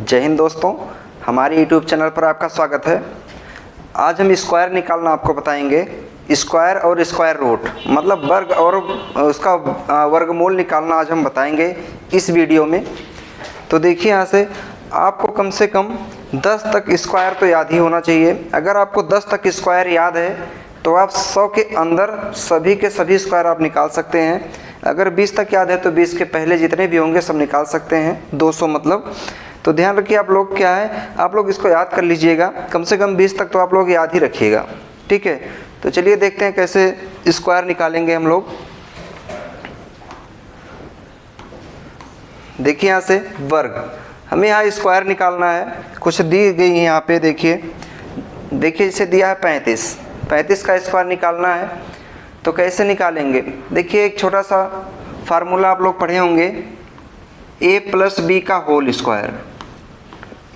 जय हिंद दोस्तों, हमारे YouTube चैनल पर आपका स्वागत है। आज हम स्क्वायर निकालना आपको बताएंगे। स्क्वायर और स्क्वायर रूट मतलब वर्ग और उसका वर्गमूल निकालना आज हम बताएंगे इस वीडियो में। तो देखिए, यहाँ से आपको कम से कम 10 तक स्क्वायर तो याद ही होना चाहिए। अगर आपको 10 तक स्क्वायर याद है तो आप 100 के अंदर सभी के सभी स्क्वायर आप निकाल सकते हैं। अगर 20 तक याद है तो 20 के पहले जितने भी होंगे सब निकाल सकते हैं, 200 मतलब। तो ध्यान रखिए, आप लोग क्या है, आप लोग इसको याद कर लीजिएगा। कम से कम 20 तक तो आप लोग याद ही रखिएगा, ठीक है। तो चलिए देखते हैं कैसे स्क्वायर निकालेंगे हम लोग। देखिए, यहाँ से वर्ग, हमें यहाँ स्क्वायर निकालना है। कुछ दी गई है यहाँ पे, देखिए इसे दिया है 35 का स्क्वायर निकालना है। तो कैसे निकालेंगे, देखिए एक छोटा सा फार्मूला आप लोग पढ़े होंगे, a प्लस बी का whole square.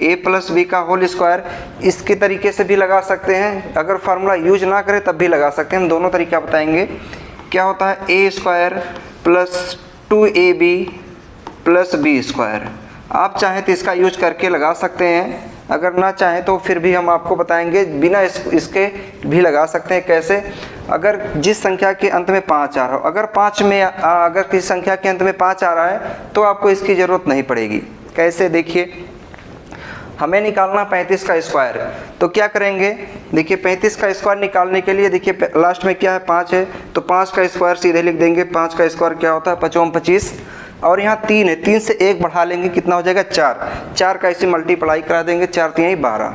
a plus B का होल स्क्वायर इसके तरीके से भी लगा सकते हैं, अगर फार्मूला यूज ना करें तब भी लगा सकते हैं। हम दोनों तरीका बताएंगे। क्या होता है, a square plus 2ab plus B square. आप चाहें तो इसका यूज करके लगा सकते हैं, अगर ना चाहें तो फिर भी हम आपको बताएंगे बिना इसके भी लगा सकते हैं। कैसे, अगर जिस संख्या के अंत में 5 आ रहा हो, अगर 5 में अगर किसी संख्या के अंत में 5 आ रहा है तो आपको इसकी ज़रूरत नहीं पड़ेगी। कैसे, देखिए हमें निकालना 35 का स्क्वायर। तो क्या करेंगे, देखिए 35 का स्क्वायर निकालने के लिए देखिए लास्ट में क्या है, 5 है, तो 5 का स्क्वायर सीधे लिख देंगे। 5 का स्क्वायर क्या होता है, 5 25, और यहाँ 3 है, 3 से 1 बढ़ा लेंगे, कितना हो जाएगा 4 का इसे मल्टीप्लाई करा देंगे, 4 3 12।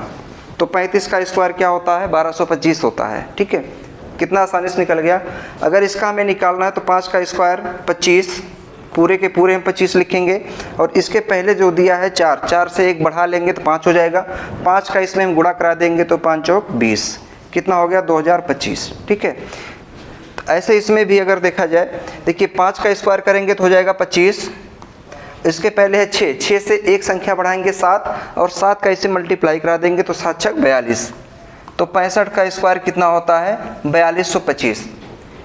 तो 35 का स्क्वायर क्या होता है, 1225 होता है, ठीक है। कितना आसानी से निकल गया। अगर इसका हमें निकालना है तो 5 का स्क्वायर 25, पूरे के पूरे हम 25 लिखेंगे, और इसके पहले जो दिया है 4 से 1 बढ़ा लेंगे तो 5 हो जाएगा। 5 का इसमें हम गुणा करा देंगे तो 5 चौक 20, कितना हो गया 2025, ठीक है। ऐसे इसमें भी अगर देखा जाए, देखिए 5 का स्क्वायर करेंगे तो हो जाएगा 25, इसके पहले है 6 से एक संख्या बढ़ाएंगे 7, और 7 का इसे मल्टीप्लाई करा देंगे तो 7 छक 42। तो 65 का स्क्वायर कितना होता है, 4225,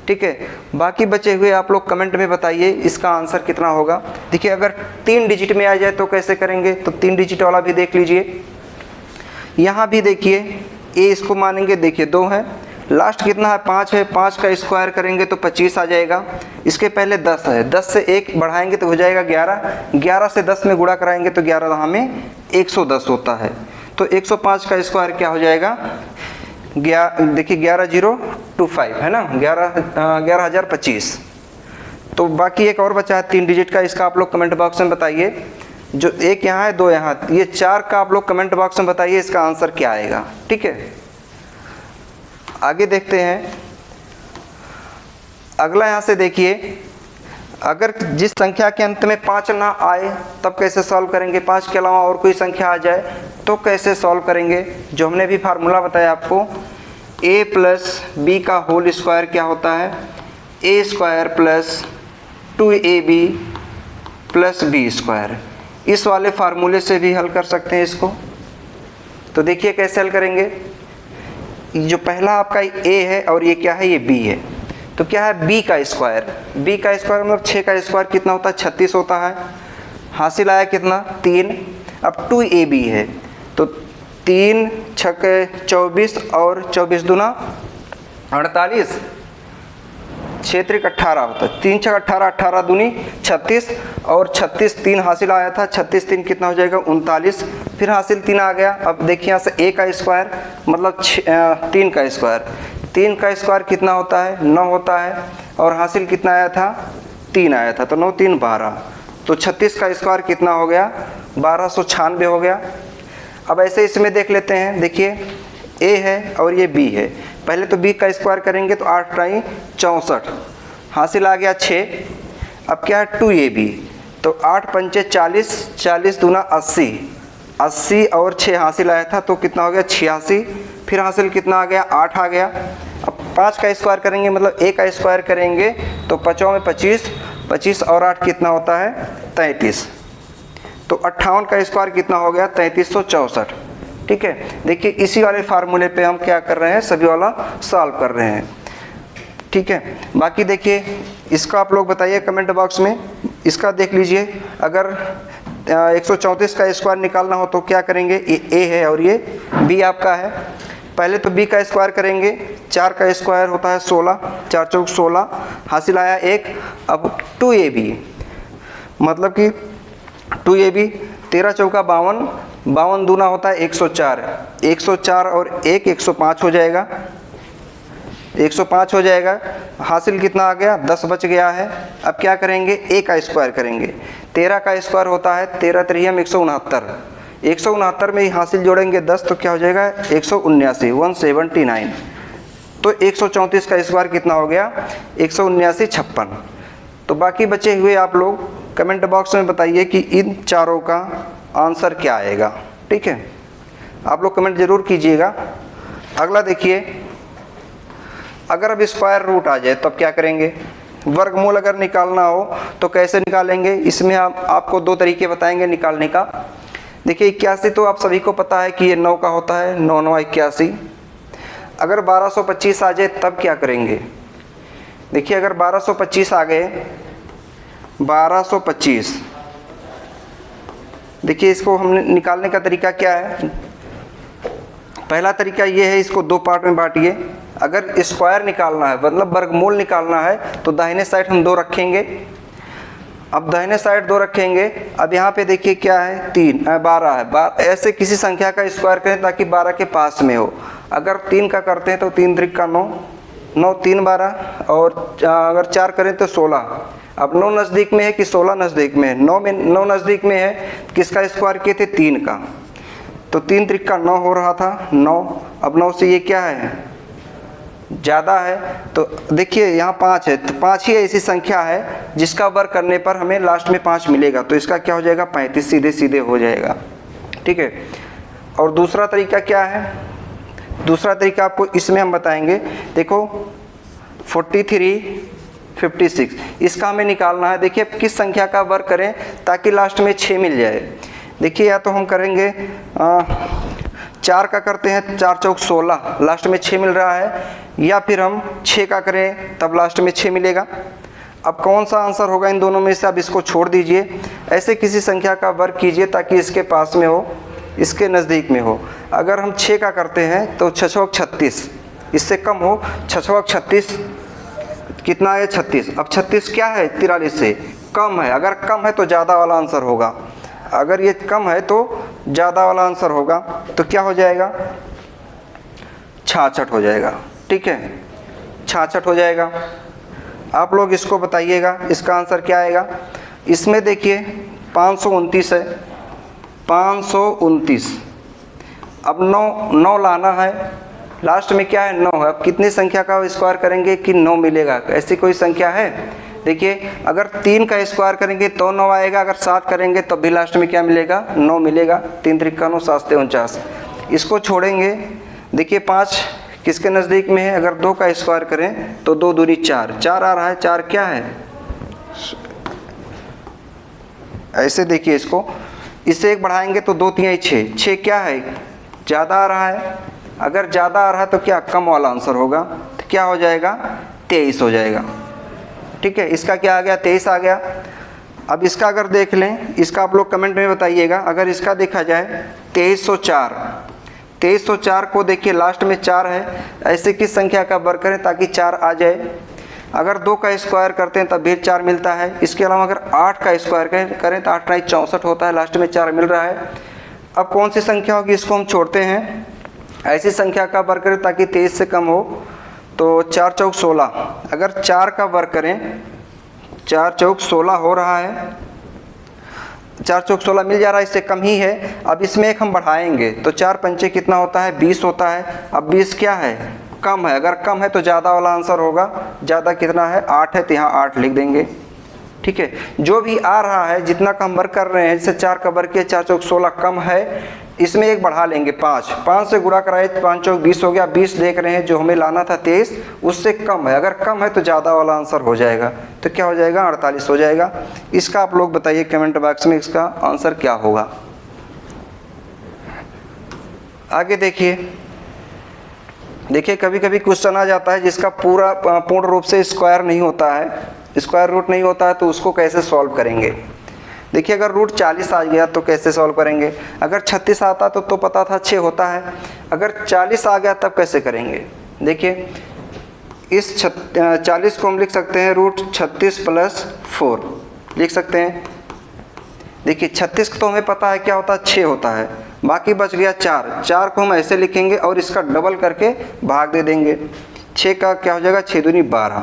ठीक है। बाकी बचे हुए आप लोग कमेंट में बताइए इसका आंसर कितना होगा। देखिए अगर 3 डिजिट में आ जाए तो कैसे करेंगे, तो 3 डिजिट वाला भी देख लीजिए। यहाँ भी देखिए ए इसको मानेंगे, देखिए 2 है, लास्ट कितना है 5 है, 5 का स्क्वायर करेंगे तो 25 आ जाएगा। इसके पहले 10 है, 10 से 1 बढ़ाएंगे तो हो जाएगा 11 से 10 में गुणा कराएंगे तो 11 में 110 होता है। तो 105 का स्क्वायर क्या हो जाएगा, देखिए 11025 है ना, 11025। तो बाकी एक और बचा है 3 डिजिट का, इसका आप लोग कमेंट बॉक्स में बताइए। जो एक यहाँ है, 2 यहाँ, ये 4 का आप लोग कमेंट बॉक्स में बताइए इसका आंसर क्या आएगा, ठीक है। आगे देखते हैं अगला। यहाँ से देखिए, अगर जिस संख्या के अंत में 5 ना आए तब कैसे सॉल्व करेंगे, 5 के अलावा और कोई संख्या आ जाए तो कैसे सॉल्व करेंगे। जो हमने भी फार्मूला बताया आपको, a प्लस बी का होल स्क्वायर क्या होता है, a square plus 2ab plus B square. इस वाले फार्मूले से भी हल कर सकते हैं इसको। तो देखिए कैसे हल करेंगे। जो पहला आपका a है और ये क्या है, ये b है, तो क्या है b का स्क्वायर। b का स्क्वायर मतलब 6 का स्क्वायर कितना होता है, 36 होता है। हासिल आया कितना, 3। अब 2ab है तो 3 छक 24 और 24 दूना 48, 6 त्रिक 18 होता है। 3 छक 18, 18 दूनी 36, और 36 3 हासिल आया था, 36 3 कितना हो जाएगा 39, फिर हासिल 3 आ गया। अब देखिए यहाँ से a का स्क्वायर मतलब 3 का स्क्वायर, 3 का स्क्वायर कितना होता है, 9 होता है, और हासिल कितना आया था, 3 आया था, तो 9 3 12। तो 36 का स्क्वायर कितना हो गया, 1296 हो गया। अब ऐसे इसमें देख लेते हैं, देखिए a है और ये b है। पहले तो b का स्क्वायर करेंगे तो 8 टाई 64, हासिल आ गया 6। अब क्या है 2ab, तो 8 पंचे 40, 40 दूना 80, 80 और 6 हासिल आया था तो कितना हो गया 86, फिर हासिल कितना आ गया 8 आ गया। अब 5 का स्क्वायर करेंगे मतलब a का स्क्वायर करेंगे तो 5 में 25, 25 और 8 कितना होता है 33। तो 58 का स्क्वायर कितना हो गया 3364, ठीक है। देखिए इसी वाले फार्मूले पे हम क्या कर रहे हैं, सभी वाला सॉल्व कर रहे हैं, ठीक है। बाकी देखिए इसका आप लोग बताइए कमेंट बॉक्स में, इसका देख लीजिए। अगर 134 का स्क्वायर निकालना हो तो क्या करेंगे, ये ए है और ये बी आपका है। पहले तो बी का स्क्वायर करेंगे, 4 का स्क्वायर होता है 16, 4 चौक 16, हासिल आया 1। अब 2ab मतलब कि 2ab 13 चौका 52, 52 दूना होता है 104, 104 और 1 105 हो जाएगा, 105 हो जाएगा। हासिल कितना आ गया, 10 बच गया है। अब क्या करेंगे, ए का स्क्वायर करेंगे, 13 का स्क्वायर होता है 13 3 169, 169 में ही हासिल जोड़ेंगे 10 तो क्या हो जाएगा 179, 179। तो 134 का स्क्वायर कितना हो गया, 179 56। तो बाकी बचे हुए आप लोग कमेंट बॉक्स में बताइए कि इन चारों का आंसर क्या आएगा। ठीक है, आप लोग कमेंट जरूर कीजिएगा। अगला देखिए, अगर अब स्क्वायर रूट आ जाए तो अब क्या करेंगे, वर्गमूल अगर निकालना हो तो कैसे निकालेंगे। इसमें हम आपको 2 तरीके बताएंगे निकालने का। देखिए 81 तो आप सभी को पता है कि ये 9 का होता है, 9 9 81। अगर 1225 आ जाए तब क्या करेंगे। देखिए अगर 1225 आ गए, 1225, देखिए इसको हमने निकालने का तरीका क्या है। पहला तरीका ये है, इसको 2 पार्ट में बांटिए। अगर स्क्वायर निकालना है मतलब वर्गमूल निकालना है तो दाहिने साइड हम 2 रखेंगे। अब दाहिने साइड 2 रखेंगे। अब यहाँ पे देखिए क्या है, 12 है। ऐसे किसी संख्या का स्क्वायर करें ताकि 12 के पास में हो। अगर 3 का करते हैं तो 3 त्रिक का 9, 9 3 12, और अगर 4 करें तो 16। अब 9 नज़दीक में है कि 16 नज़दीक में है, 9 नज़दीक में है। किसका स्क्वायर किए थे, 3 का, तो 3 त्रिक का 9 हो रहा था 9। अब 9 से ये क्या है, ज़्यादा है। तो देखिए यहाँ 5 है, तो 5 ही ऐसी संख्या है जिसका वर्ग करने पर हमें लास्ट में 5 मिलेगा। तो इसका क्या हो जाएगा, 35 सीधे सीधे हो जाएगा। ठीक है, और दूसरा तरीका क्या है, दूसरा तरीका आपको इसमें हम बताएंगे। देखो 43 56, इसका हमें निकालना है। देखिए किस संख्या का वर्ग करें ताकि लास्ट में 6 मिल जाए। देखिए या तो हम करेंगे 4 का करते हैं, 4 चौक 16, लास्ट में 6 मिल रहा है, या फिर हम 6 का करें तब लास्ट में 6 मिलेगा। अब कौन सा आंसर होगा इन दोनों में से, आप इसको छोड़ दीजिए। ऐसे किसी संख्या का वर्ग कीजिए ताकि इसके पास में हो, इसके नज़दीक में हो। अगर हम 6 का करते हैं तो 6 चौक 36, इससे कम हो, 6 चौक 36 कितना है 36। अब 36 क्या है, 43 से कम है। अगर कम है तो ज़्यादा वाला आंसर होगा, अगर ये कम है तो ज़्यादा वाला आंसर होगा। तो क्या हो जाएगा, 66 हो जाएगा। ठीक है, 66 हो जाएगा। आप लोग इसको बताइएगा इसका आंसर क्या आएगा। इसमें देखिए 529 है, 529। अब 9 लाना है, लास्ट में क्या है 9 है। अब कितनी संख्या का स्क्वायर करेंगे कि 9 मिलेगा, ऐसी कोई संख्या है। देखिए अगर 3 का स्क्वायर करेंगे तो 9 आएगा, अगर 7 करेंगे तब भी लास्ट में क्या मिलेगा, 9 मिलेगा। 3 त्रिक का 9, 7 49। इसको छोड़ेंगे। देखिए 5 किसके नज़दीक में है, अगर 2 का स्क्वायर करें तो 2 दूनी 4, 4 आ रहा है। 4 क्या है, ऐसे देखिए इसको, इससे 1 बढ़ाएंगे तो 2 3 6, 6 क्या है, ज़्यादा आ रहा है। अगर ज़्यादा आ रहा है तो क्या, कम वाला आंसर होगा। तो क्या हो जाएगा, 23 हो जाएगा। ठीक है, इसका क्या आ गया, 23 आ गया। अब इसका अगर देख लें, इसका आप लोग कमेंट में बताइएगा। अगर इसका देखा जाए 2304, 2304 को देखिए लास्ट में 4 है। ऐसे किस संख्या का वर्ग करें ताकि 4 आ जाए। अगर 2 का स्क्वायर करते हैं तब भी 4 मिलता है। इसके अलावा अगर 8 का स्क्वायर करें तो 8 × 64 होता है, लास्ट में 4 मिल रहा है। अब कौन सी संख्या होगी, इसको हम छोड़ते हैं। ऐसी संख्या का वर्ग करें ताकि 23 से कम हो, तो 4 चौक 16। अगर 4 का वर्ग करें, 4 चौक 16 हो रहा है, 4 चौक 16 मिल जा रहा है, इससे कम ही है। अब इसमें 1 हम बढ़ाएंगे तो 4 पंचे कितना होता है, 20 होता है। अब 20 क्या है, कम है। अगर कम है तो ज़्यादा वाला आंसर होगा। ज़्यादा कितना है, 8 है, तो यहाँ 8 लिख देंगे। ठीक है, जो भी आ रहा है, जितना का हम वर्ग कर रहे हैं, जैसे 4 का वर्ग किया, 4 चौक 16 कम है, इसमें 1 बढ़ा लेंगे 5, 5 से गुणा कराए, 5 चौक 20 हो गया। 20 देख रहे हैं, जो हमें लाना था 23, उससे कम है। अगर कम है तो ज़्यादा वाला आंसर हो जाएगा। तो क्या हो जाएगा, 48 हो जाएगा। इसका आप लोग बताइए कमेंट बॉक्स में इसका आंसर क्या होगा। आगे देखिए कभी कभी क्वेश्चन आ जाता है जिसका पूर्ण रूप से स्क्वायर नहीं होता है, स्क्वायर रूट नहीं होता है, तो उसको कैसे सॉल्व करेंगे। देखिए अगर रूट 40 आ गया तो कैसे सॉल्व करेंगे, अगर 36 आता तो पता था 6 होता है, अगर 40 आ गया तब कैसे करेंगे। देखिए इस 40 को हम लिख सकते हैं रूट 36 प्लस 4 लिख सकते हैं। देखिए 36 तो हमें पता है क्या होता है 6 होता है, बाकी बच गया 4 को हम ऐसे लिखेंगे और इसका डबल करके भाग दे देंगे। 6 का क्या हो जाएगा 6 दूनी 12।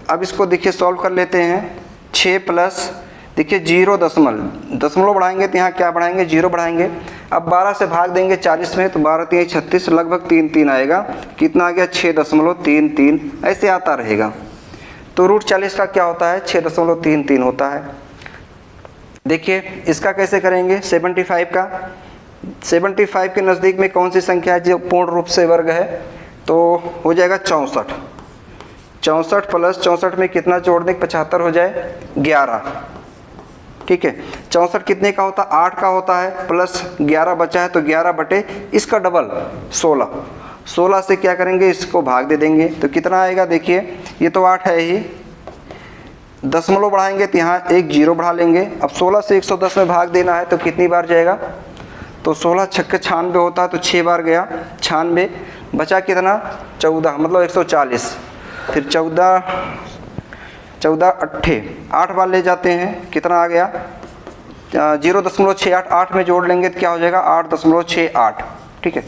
अब इसको देखिए सॉल्व कर लेते हैं। 6 प्लस देखिए 0 दशमलव बढ़ाएंगे तो यहाँ क्या बढ़ाएंगे 0 बढ़ाएंगे। अब 12 से भाग देंगे 40 में तो 12 3 36 लगभग 3 आएगा। कितना आ गया 6.33 ऐसे आता रहेगा। तो रूट 40 का क्या होता है 6.33 होता है। देखिए इसका कैसे करेंगे 75 का, 75 के नज़दीक में कौन सी संख्या है जो पूर्ण रूप से वर्ग है, तो हो जाएगा 64। 64 प्लस 64 में कितना जोड़ दें 75 हो जाए 11। ठीक है 64 कितने का होता है 8 का होता है, प्लस 11 बचा है तो 11 बटे इसका डबल 16 से क्या करेंगे इसको भाग दे देंगे तो कितना आएगा। देखिए ये तो 8 है ही, दशमलव बढ़ाएंगे तो यहाँ एक 0 बढ़ा लेंगे। अब 16 से 110 में भाग देना है तो कितनी बार जाएगा, तो 16 छक्के 96 होता है तो 6 बार गया 96, बचा कितना 14 मतलब 140। फिर 14 8 8 बार ले जाते हैं, कितना आ गया 0.68, 8 में जोड़ लेंगे तो क्या हो जाएगा 8.68। ठीक है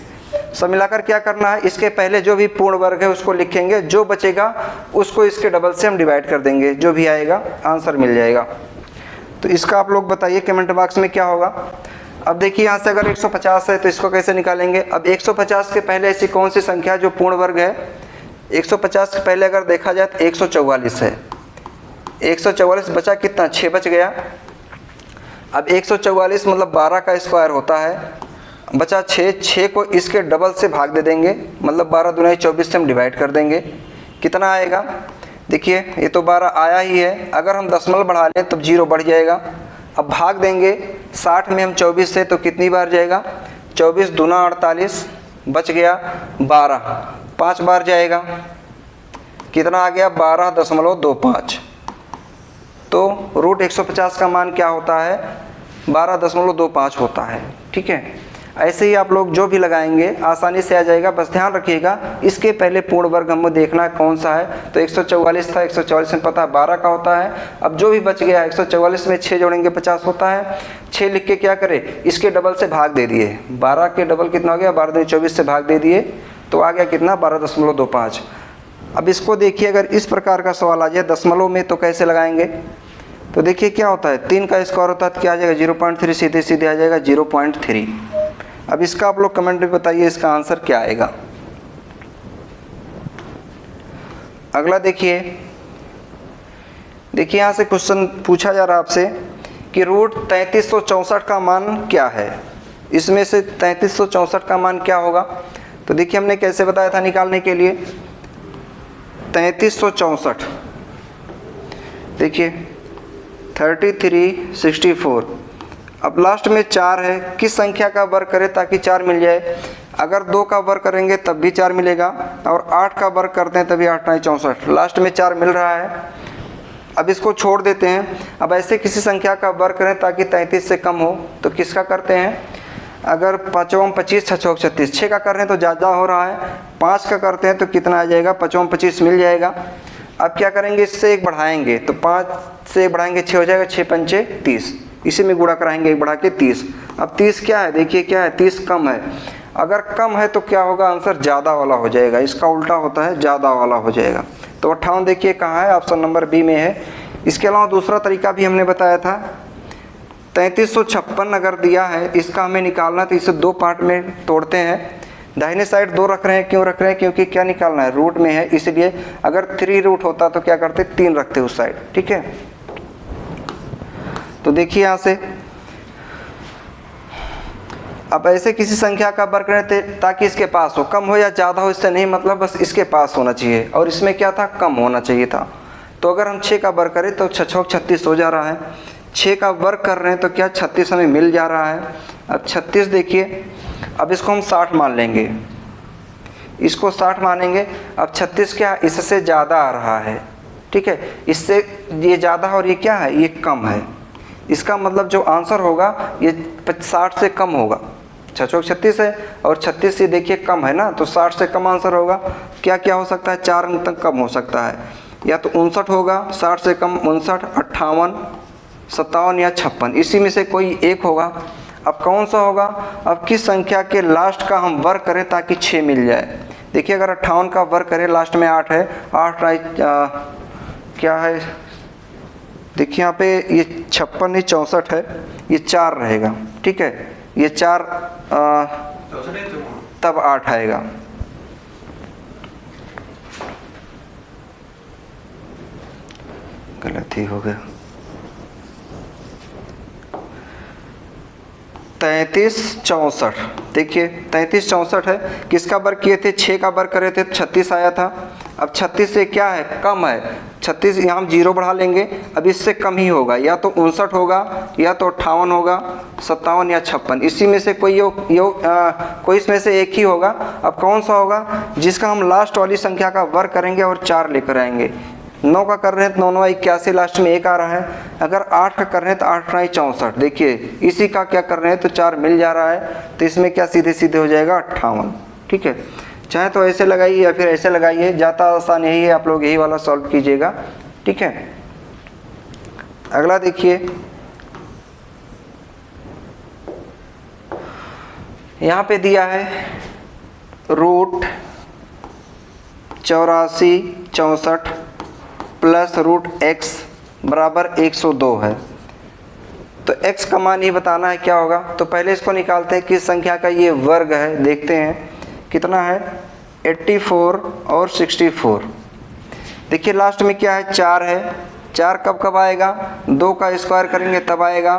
सब मिलाकर क्या करना है, इसके पहले जो भी पूर्ण वर्ग है उसको लिखेंगे, जो बचेगा उसको इसके डबल से हम डिवाइड कर देंगे, जो भी आएगा आंसर मिल जाएगा। तो इसका आप लोग बताइए कमेंट बॉक्स में क्या होगा। अब देखिए यहाँ से अगर 150 है तो इसको कैसे निकालेंगे। अब 150 के पहले ऐसी कौन सी संख्या जो पूर्ण वर्ग है, 150 के पहले अगर देखा जाए तो 144 है। 144 बचा कितना 6 बच गया। अब 144 मतलब 12 का स्क्वायर होता है, बचा 6 को इसके डबल से भाग दे देंगे, मतलब 12 दूनी 24 से हम डिवाइड कर देंगे, कितना आएगा। देखिए ये तो 12 आया ही है, अगर हम दशमलव बढ़ा लें तो 0 बढ़ जाएगा। अब भाग देंगे 60 में हम 24 से तो कितनी बार जाएगा 24 दूना 48, बच गया 12, 5 बार जाएगा, कितना आ गया 12.25। तो रूट 150 का मान क्या होता है 12.25 होता है। ठीक है ऐसे ही आप लोग जो भी लगाएंगे आसानी से आ जाएगा, बस ध्यान रखिएगा इसके पहले पूर्ण वर्ग हमको देखना है कौन सा है। तो 144 था, 144 में पता है 12 का होता है। अब जो भी बच गया 144 में 6 जोड़ेंगे 50 होता है। 6 लिख के क्या करें इसके डबल से भाग दे दिए, 12 के डबल कितना हो गया 12 दूनी 24 से भाग दे दिए तो आ गया कितना 12.25। अब इसको देखिए अगर इस प्रकार का सवाल आ जाए दशमलव में तो कैसे लगाएंगे। तो देखिए क्या होता है 3 का स्क्वायर होता है तो क्या आ जाएगा 0.3, सीधे सीधे आ जाएगा 0.3। अब इसका आप लोग कमेंट में बताइए इसका आंसर क्या आएगा। अगला देखिए यहाँ से क्वेश्चन पूछा जा रहा है आपसे कि रूट 3364 का मान क्या है, इसमें से 3364 का मान क्या होगा। तो देखिए हमने कैसे बताया था निकालने के लिए 3364, देखिए 3364। अब लास्ट में 4 है, किस संख्या का वर्ग करें ताकि 4 मिल जाए। अगर 2 का वर्ग करेंगे तब भी 4 मिलेगा और 8 का वर्ग करते हैं तभी 8 9 64, लास्ट में 4 मिल रहा है। अब इसको छोड़ देते हैं। अब ऐसे किसी संख्या का वर्ग करें ताकि 33 से कम हो, तो किसका करते हैं। अगर 5 25 6 36, 6 का कर रहे हैं तो ज़्यादा हो रहा है, 5 का करते हैं तो कितना आ जाएगा 5 25 मिल जाएगा। अब क्या करेंगे इससे 1 बढ़ाएंगे तो 5 से 1 बढ़ाएंगे 6 हो जाएगा, 6 पंचे 30, इसी में गुणा कराएंगे 1 बढ़ा के 30। अब 30 क्या है देखिए क्या है 30 कम है, अगर कम है तो क्या होगा आंसर ज़्यादा वाला हो जाएगा, इसका उल्टा होता है ज़्यादा वाला हो जाएगा। तो 58 देखिए कहाँ है, ऑप्शन नंबर बी में है। इसके अलावा दूसरा तरीका भी हमने बताया था 3356 अगर दिया है इसका हमें निकालना, तो इसे 2 पार्ट में तोड़ते हैं। दाहिने साइड 2 रख रहे हैं, क्यों रख रहे हैं क्योंकि क्या निकालना है रूट में है, इसलिए अगर 3 रूट होता तो क्या करते 3 रखते उस साइड। ठीक है तो देखिए यहाँ से अब ऐसे किसी संख्या का वर्ग करें ताकि इसके पास हो, कम हो या ज़्यादा हो इससे नहीं मतलब, बस इसके पास होना चाहिए और इसमें क्या था कम होना चाहिए था। तो अगर हम 6 का वर्ग करें तो 6 36 हो जा रहा है, 6 का वर्ग कर रहे हैं तो क्या 36 हमें मिल जा रहा है। अब 36 देखिए, अब इसको हम 60 मान लेंगे, इसको 60 मानेंगे। अब 36 क्या इससे ज़्यादा आ रहा है, ठीक है, इससे ये ज़्यादा और ये क्या है ये कम है, इसका मतलब जो आंसर होगा ये 60 से कम होगा। 6 चौक 36 है और 36 से देखिए कम है ना, तो 60 से कम आंसर होगा। क्या क्या हो सकता है, 4 अंक तक कम हो सकता है, या तो 59 होगा, 60 से कम 59, 58, 57 या 56, इसी में से कोई एक होगा। अब कौन सा होगा, अब किस संख्या के लास्ट का हम वर्ग करें ताकि 6 मिल जाए। देखिए अगर 58 का वर्ग करें, लास्ट में 8 है, 8 क्या है, देखिए यहाँ पे ये 56 नहीं 64 है, ये 4 रहेगा, ठीक है, ये 4 तब 8 आएगा। गलत ही हो गया। 33 64, देखिए 33 64 है, किसका वर्ग किए थे, 6 का वर्ग करे थे, 36 आया था। अब 36 से क्या है, कम है, 36 यहाँ हम 0 बढ़ा लेंगे, अब इससे कम ही होगा, या तो 59 होगा, या तो 58 होगा, 57 या 56, इसी में से कोई कोई इसमें से एक ही होगा। अब कौन सा होगा, जिसका हम लास्ट वाली संख्या का वर्ग करेंगे और 4 लेकर आएंगे। 9 का कर रहे हैं तो 9 81, लास्ट में 1 आ रहा है। अगर 8 का कर रहे हैं तो 8 64, देखिए इसी का क्या कर रहे हैं तो 4 मिल जा रहा है, तो इसमें क्या सीधे सीधे हो जाएगा 58, ठीक है। चाहे तो ऐसे लगाइए या फिर ऐसे लगाइए, ज़्यादा आसान यही है, आप लोग यही वाला सॉल्व कीजिएगा, ठीक है। अगला देखिए, यहाँ पे दिया है रूट 84 64 प्लस रूट x बराबर 102 है। तो x का मान ये बताना है क्या होगा, तो पहले इसको निकालते हैं किस संख्या का ये वर्ग है, देखते हैं कितना है, 84 और 64। देखिए लास्ट में क्या है, 4 है, 4 कब कब आएगा, 2 का स्क्वायर करेंगे तब आएगा,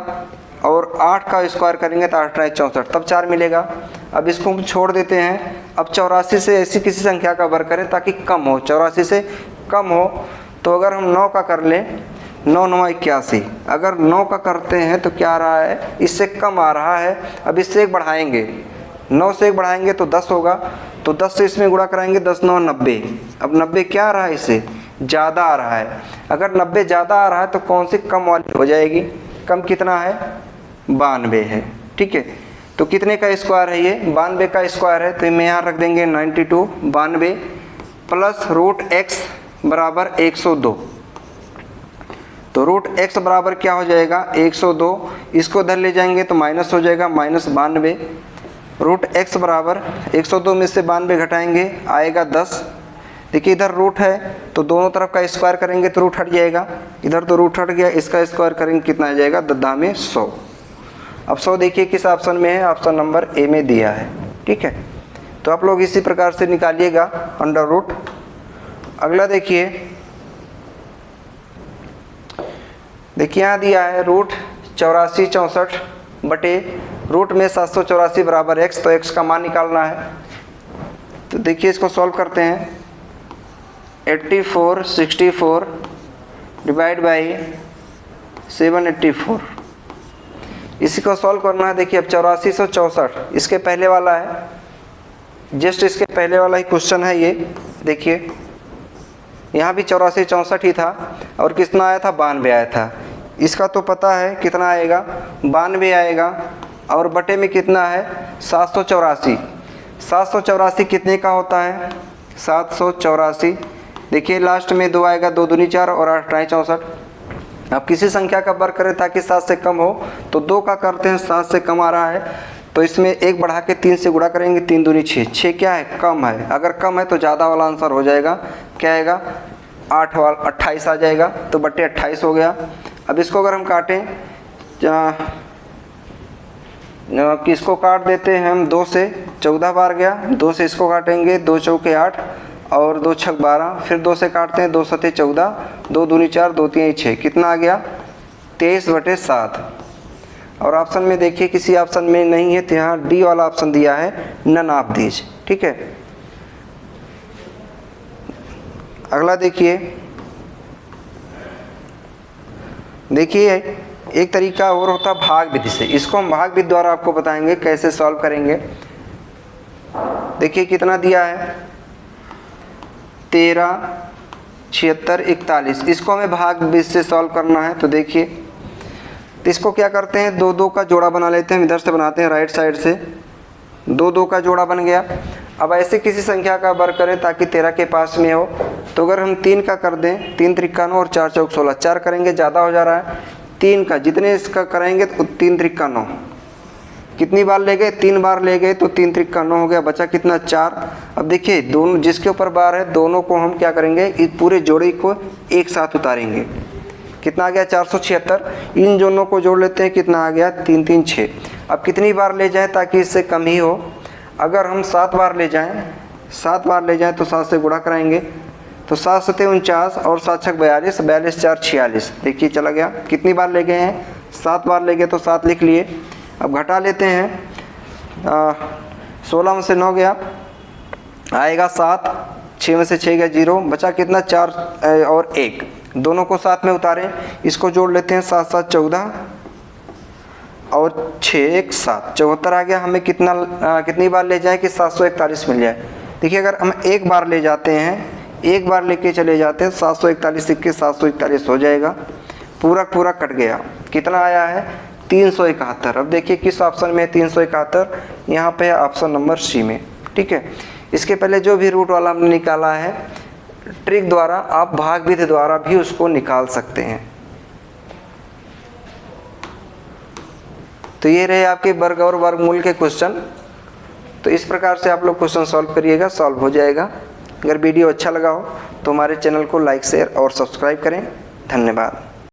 और 8 का स्क्वायर करेंगे तो 8 64, तब 4 मिलेगा। अब इसको हम छोड़ देते हैं। अब 84 से ऐसी किसी संख्या का वर्ग करें ताकि कम हो, 84 से कम हो, तो अगर हम 9 का कर लें, 9 9 81, अगर 9 का करते हैं तो क्या आ रहा है, इससे कम आ रहा है। अब इससे 1 बढ़ाएंगे, 9 से 1 बढ़ाएंगे तो 10 होगा, तो 10 से इसमें गुणा कराएंगे, 10 9 90। अब 90 क्या आ रहा है, इससे ज़्यादा आ रहा है। अगर 90 ज़्यादा आ रहा है तो कौन सी कम वाली हो जाएगी, कम कितना है, 92 है, ठीक है। तो कितने का स्क्वायर है ये, 92 का स्क्वायर है, तो मैं यहाँ रख देंगे 92, 92 प्लस रूट x बराबर 102। तो रूट x बराबर क्या हो जाएगा, 102, इसको इधर ले जाएंगे तो माइनस हो जाएगा, माइनस 92। रूट x बराबर 102 में से 92 घटाएंगे, आएगा 10। देखिए इधर रूट है तो दोनों तरफ का स्क्वायर करेंगे तो रूट हट जाएगा, इधर तो रूट हट गया, इसका स्क्वायर करेंगे कितना आ जाएगा, 10 में 100। अब 100 देखिए किस ऑप्शन में है, ऑप्शन नंबर ए में दिया है, ठीक है। तो आप लोग इसी प्रकार से निकालिएगा अंडर रूट। अगला देखिए, यहाँ दिया है रूट 84 64 बटे रूट में 784 बराबर x, तो x का मान निकालना है। तो देखिए इसको सॉल्व करते हैं, 84 64 डिवाइड बाई 784, इसी को सॉल्व करना है। देखिए अब 8464 इसके पहले वाला है, जस्ट इसके पहले वाला ही क्वेश्चन है ये। देखिए यहाँ भी 84 64 ही था और कितना आया था, 92 आया था। इसका तो पता है कितना आएगा, 92 आएगा, और बटे में कितना है 784। 784 कितने का होता है, 784। देखिए लास्ट में 2 आएगा, 2 दूनी 4 और 8 64। अब किसी संख्या का वर्ग करें ताकि 7 से कम हो, तो 2 का करते हैं, 7 से कम आ रहा है, तो इसमें 1 बढ़ा के 3 से गुणा करेंगे, 3 दूनी 6, 6 क्या है, कम है। अगर कम है तो ज़्यादा वाला आंसर हो जाएगा, क्या आएगा, 8 वाला 28 आ जाएगा, तो बट्टे 28 हो गया। अब इसको अगर हम काटें, किसको काट देते हैं हम, 2 से 14 बार गया, 2 से इसको काटेंगे, 2 चौके 8 और 2 छक 12, फिर 2 से काटते हैं, 2 सते 14, 2 दूनी 4, 2 तीन 6, कितना आ गया, 23/7। और ऑप्शन में देखिए किसी ऑप्शन में नहीं है, तो यहाँ डी वाला ऑप्शन दिया है, नन ऑफ दीज, ठीक है। अगला देखिए एक तरीका और होता है भाग विधि से, इसको हम भाग विधि द्वारा आपको बताएंगे कैसे सॉल्व करेंगे। देखिए कितना दिया है, 13 76 41, इसको हमें भाग विधि से सॉल्व करना है। तो देखिए तो इसको क्या करते हैं, 2 2 का जोड़ा बना लेते हैं। इधर से बनाते हैं राइट साइड से, 2 2 का जोड़ा बन गया। अब ऐसे किसी संख्या का वर्ग करें ताकि 13 के पास में हो। तो अगर हम 3 का कर दें, 3 त्रिका 9 और 4 चौक 16, 4 करेंगे ज़्यादा हो जा रहा है। 3 का जितने इसका करेंगे तो 3 त्रिका 9, कितनी बार ले गए, 3 बार ले गए तो 3 त्रिका 9 हो गया, बचा कितना 4। अब देखिए दोनों जिसके ऊपर बार है दोनों को हम क्या करेंगे, इस पूरे जोड़े को एक साथ उतारेंगे। कितना आ गया 476। इन दोनों को जोड़ लेते हैं, कितना आ गया 3 3 6। अब कितनी बार ले जाएं ताकि इससे कम ही हो, अगर हम 7 बार ले जाएं, 7 बार ले जाएं तो 7 से गुणा कराएंगे तो 7 7 49 और 7 6 42, 42 4 46। देखिए चला गया। कितनी बार ले गए हैं, 7 बार ले गए तो 7 लिख लिए। अब घटा लेते हैं, 16 में से 9 गया, आएगा 7, 6 में से 6 गया 0, बचा कितना 4 और 1, दोनों को साथ में उतारें। इसको जोड़ लेते हैं, 7 7 14 और 6 1 7, 74 आ गया। हमें कितनी बार ले जाए कि 741 मिल जाए। देखिए अगर हम एक बार ले जाते हैं, एक बार लेके चले जाते हैं, 741 लिख के 741 हो जाएगा, पूरा कट गया। कितना आया है 371। अब देखिए किस ऑप्शन में 371, यहाँ पे है ऑप्शन नंबर सी में। ठीक है, इसके पहले जो भी रूट वाला हमने निकाला है, ट्रिक द्वारा आप भाग विधि द्वारा भी उसको निकाल सकते हैं। तो ये रहे आपके वर्ग और वर्गमूल के क्वेश्चन। तो इस प्रकार से आप लोग क्वेश्चन सॉल्व करिएगा, सॉल्व हो जाएगा। अगर वीडियो अच्छा लगा हो तो हमारे चैनल को लाइक शेयर और सब्सक्राइब करें। धन्यवाद।